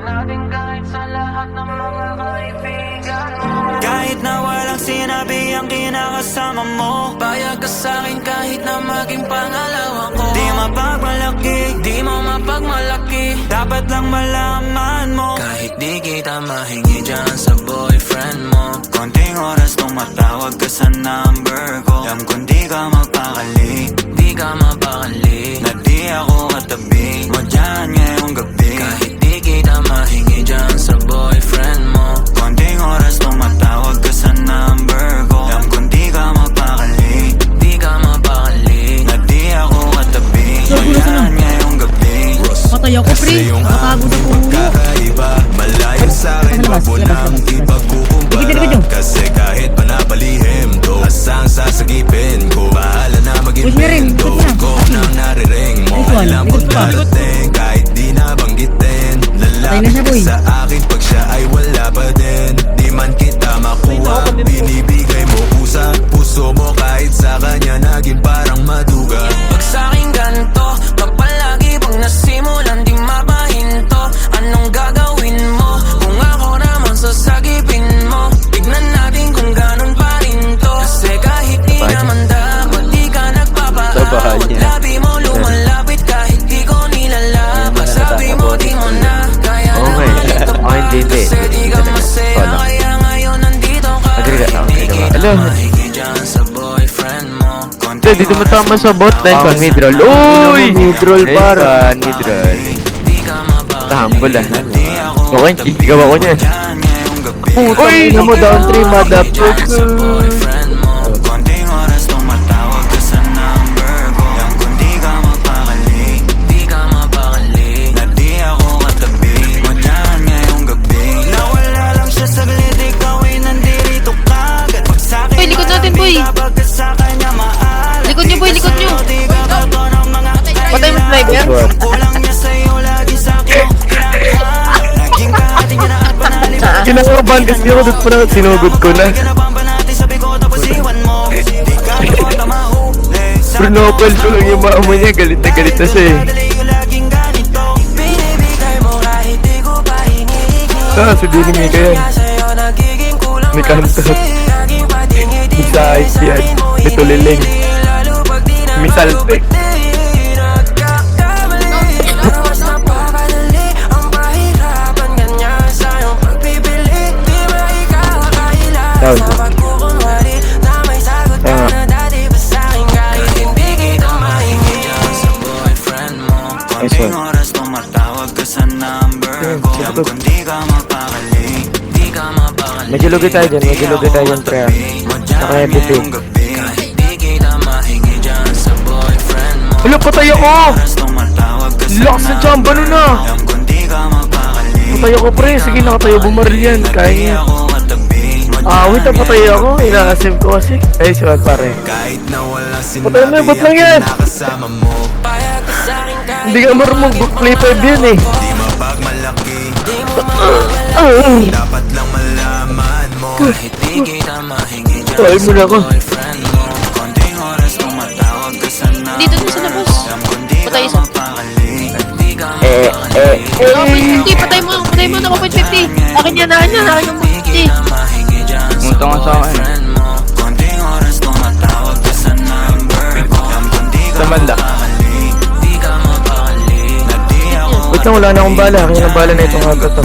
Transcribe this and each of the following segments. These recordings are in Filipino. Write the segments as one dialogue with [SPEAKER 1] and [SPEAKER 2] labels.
[SPEAKER 1] natin kahit sa lahat ng mga kaibigan mo.
[SPEAKER 2] Kahit na walang sinabi ang kinakasama mo,
[SPEAKER 1] Payag ka sa'kin kahit na maging pangalawa ko.
[SPEAKER 2] di mapagmalaki,
[SPEAKER 1] Di mo mapagmalaki,
[SPEAKER 2] dapat lang malaman mo.
[SPEAKER 1] kahit di kita mahingi dyan sa boyfriend mo.
[SPEAKER 2] Konting oras tumatawag ka sa number ko, alam kong di ka magpakali,
[SPEAKER 1] Di ka mapakali,
[SPEAKER 2] na di ako katabi mo dyan ngayong gabi.
[SPEAKER 1] kahit di kita mahingi dyan sa boyfriend mo.
[SPEAKER 2] Konting oras tumatawag ka sa number ko, alam kong di ka magpakali,
[SPEAKER 1] Di ka mapakali,
[SPEAKER 2] na di ako katabi mo dyan ngayong gabi.
[SPEAKER 3] Patay ako, pre. Nakapagod ako.
[SPEAKER 4] Kakaiba, malayo sa'kin, wag mo nang ipagkukumpara. Kasi kahit panapalihim to, asang sasagipin ko, bahala na maging
[SPEAKER 3] Push niya rin,
[SPEAKER 4] pinto
[SPEAKER 3] ikot na.
[SPEAKER 4] ko nang nariring mo.
[SPEAKER 3] Ikot,
[SPEAKER 4] Alam kong
[SPEAKER 3] ikot pa.
[SPEAKER 4] darating, kahit di nabanggitin.
[SPEAKER 3] Patay na
[SPEAKER 4] Lalapit
[SPEAKER 3] siya,
[SPEAKER 4] ka
[SPEAKER 3] boy.
[SPEAKER 4] sa akin pag siya ay wala pa din. Di man kita makuha, binibigay mo pusa. Puso mo kahit sa kanya naging parang maduga.
[SPEAKER 1] pag sa'king ganto, kapalagi pag nasimulan di mapahinto. Anong gagawin mo kung ako naman sasagipin mo? Tignan natin kung ganun pa rin to. Kasi kahit di naman dapat di ka nagpapahabol. Labi mo lumalapit kahit di ko nilalabas. Sabi mo di mo na kaya naman ito pa. Kasi di ka masaya kaya ngayon nandito ka. Hindi kita mahingi dyan sa boyfriend mo.
[SPEAKER 5] Hindi, dito mo tama sa bot. Nice one, mid-roll. Uy! Mid-roll par. Mid-roll.
[SPEAKER 1] Di ka mapakali.
[SPEAKER 5] Tahambol ah. Okay, ikaw ako niyan. Uy! Ano mo down 3, madap.
[SPEAKER 1] Boyfriend mo.
[SPEAKER 2] Konting oras tumatawag ka sa number ko, alam kong di ka magpakali,
[SPEAKER 1] Di ka mapakali.
[SPEAKER 2] na di ako katabi mo dyan ngayong gabi. Nawala lang siya saglit, ikaw ay nandirito kagad. Pag sa'kin
[SPEAKER 3] Boy, likod natin, boy.
[SPEAKER 2] kapag ka sa kanya maaari.
[SPEAKER 3] Likod niyo, boy, likod niyo.
[SPEAKER 2] Di ka bago ng mga
[SPEAKER 3] Patay mo sniper.
[SPEAKER 2] Ang kulang niya sa'yo, lagi sa'kin kinakahan. Naging kahati niya na at panalibag.
[SPEAKER 5] Kinakabahan kasi ako doon pa na sinugod ko na.
[SPEAKER 2] Kinabamba natin, sabi ko tapos iwan mo. Di ka ako tamahuli.
[SPEAKER 5] Prinopel ko lang yung mama niya. Galit na siya eh.
[SPEAKER 2] Madali yung laging ganito.
[SPEAKER 1] Binibigay mo kahit di ko pa hinihingi.
[SPEAKER 5] Ah, si Dini Mika yan.
[SPEAKER 1] Kaya sa'yo nagiging kulang
[SPEAKER 5] May
[SPEAKER 1] na
[SPEAKER 5] kanto.
[SPEAKER 1] kasi laging patingin-tingin.
[SPEAKER 5] Isa ice yan. May tuliling.
[SPEAKER 1] Lalo pag di na
[SPEAKER 5] May salte.
[SPEAKER 1] Lawas na papadali ang pahirapan ganyan sa iyong pagpipili. Di ba ikaw akailan
[SPEAKER 5] Down.
[SPEAKER 1] sa pagkukunwari na may sagot ka na dati pa sa'kin kahit hindi kita mahingi sa boyfriend mo.
[SPEAKER 2] Konting oras tumatawag ka sa number ko, alam kong di ka magpakali.
[SPEAKER 1] Di ka mapakali
[SPEAKER 5] Medyo lugi tayo dyan. Medyo lugi tayo dyan, pre. Saka FPP.
[SPEAKER 1] kahit di kita mahingi dyan sa boyfriend mo.
[SPEAKER 5] Wala, patay ako!
[SPEAKER 2] Oras tumatawag ka sa
[SPEAKER 5] Lock sa jump, ano na?
[SPEAKER 2] alam kong di ka magpakali.
[SPEAKER 5] Patay ako, pre. Sige, nakatayo. Bumaril yan. Kaya
[SPEAKER 2] Di
[SPEAKER 5] niya.
[SPEAKER 2] ako katabi mo
[SPEAKER 5] Ah, wait, patay ako. Inaasim ko kasi. Ay, siwag, pare.
[SPEAKER 4] Kahit na wala
[SPEAKER 5] Patay na,
[SPEAKER 4] sinabi
[SPEAKER 5] ba't lang yan?
[SPEAKER 4] ang kinakasama mo.
[SPEAKER 1] Payag ka sa'kin kahit
[SPEAKER 5] Hindi ka marunong mag-play 5 yan eh.
[SPEAKER 4] Di mapagmalaki,
[SPEAKER 1] di mo mapakali.
[SPEAKER 4] dapat lang malaman mo.
[SPEAKER 1] Kahit di kita mahingi dyan
[SPEAKER 5] Try mo na ako.
[SPEAKER 1] sa boyfriend mo.
[SPEAKER 2] Konting oras tumatawag ka sa number
[SPEAKER 3] Dito din sa labas.
[SPEAKER 2] alam kong di ka
[SPEAKER 3] Patay isa.
[SPEAKER 2] magpakali.
[SPEAKER 1] Di ka mapakali.
[SPEAKER 3] Ako, 50. Patay mo. Patay mo. Ako, 50. Akin yan, akin yan. Akin yung
[SPEAKER 1] Di
[SPEAKER 3] 50.
[SPEAKER 1] kita mahingi dyan sa
[SPEAKER 5] Pumunta ka sa akin.
[SPEAKER 1] boyfriend mo.
[SPEAKER 2] Konting oras tumatawag ka sa number ko, alam kong di ka
[SPEAKER 5] Sa banda.
[SPEAKER 2] magpakali.
[SPEAKER 1] Di ka mapakali.
[SPEAKER 2] Na di ako
[SPEAKER 5] Wait lang, wala na akong bala. Kaya ng bala na itong agad to.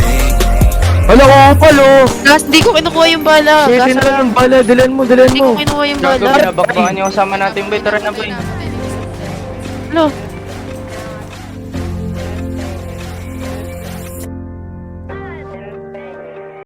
[SPEAKER 5] Wala ko palo!
[SPEAKER 3] Gas, di ko kinukuha yung bala.
[SPEAKER 5] Shit,
[SPEAKER 3] Gas,
[SPEAKER 5] na lang bala. Dalan mo, dalan
[SPEAKER 3] di
[SPEAKER 5] mo.
[SPEAKER 3] ko kinukuha yung bala.
[SPEAKER 5] Bakbakan niyo kasama natin, boy. Tara na, boy.
[SPEAKER 3] Ano?